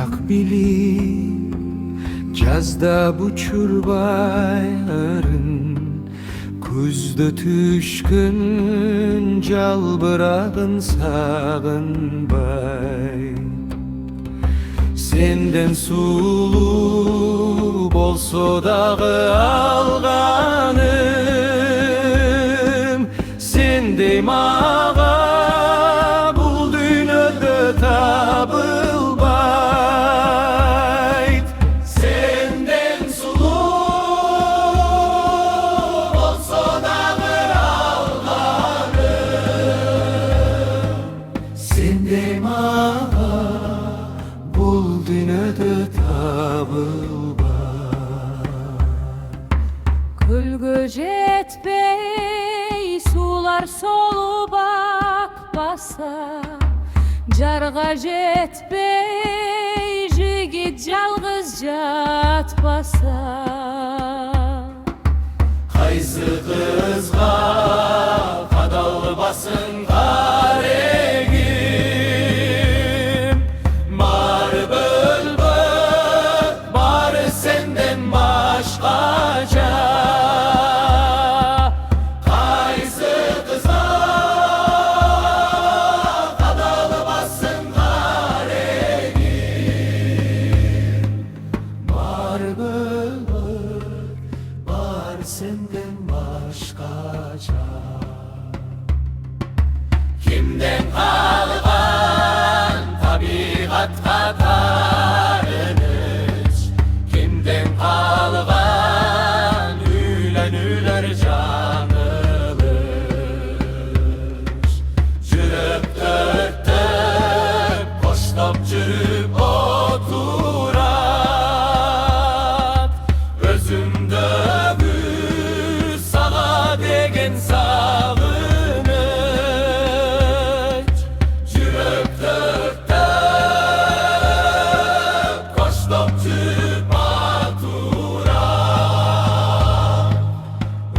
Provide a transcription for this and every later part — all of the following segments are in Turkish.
Darak bilip cazda bu çurbayların Kuzda tüşkün calbırağın sağınbay Senden sulu bolso dağı alganım Sendey mağa bul dünyada tabılbayt Senden sulu bolso dağı alganım Sendey mağa bul dünyada tabılbayt Külgüc etpey sular solu bak basa Jarga jetpey jigit jalgız jatpasa Kaysı kızga kadalbasın karegim Mar bülbül bar senden başkaca Kaysı kızga kadalbasın karegim Mar bülbül bar senden başkaca Kimden kalgan tabiat katarınız Kimden kalgan ülenüler canılır Jürüp dörttüp koştop jürüp oturat Özümde bir sağa degen sağınıç Jürüp dörttüp koştop jürüp oturat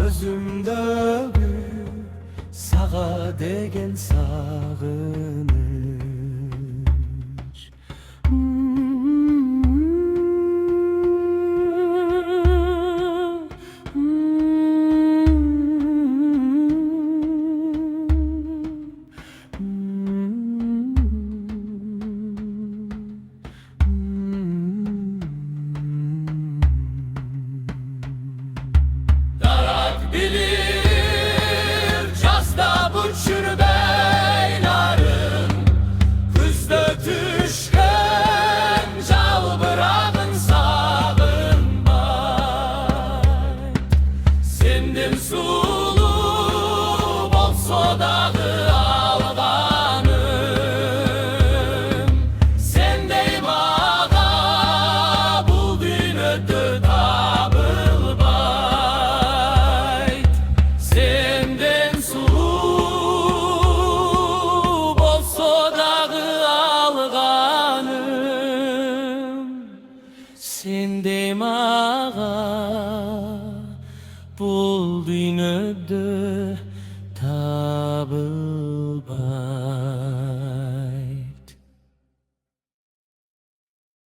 Özümde bir sağa degen sağınıç Darak bilir cazda bu çürbeylerin Kızda tüşken calbırağın sağınbay Senden sulu bolso dağı alganım Sendey mağa bul dünyada tabılbayt Senden sulu bolso dağı alganım Sendey mağa bul dünyada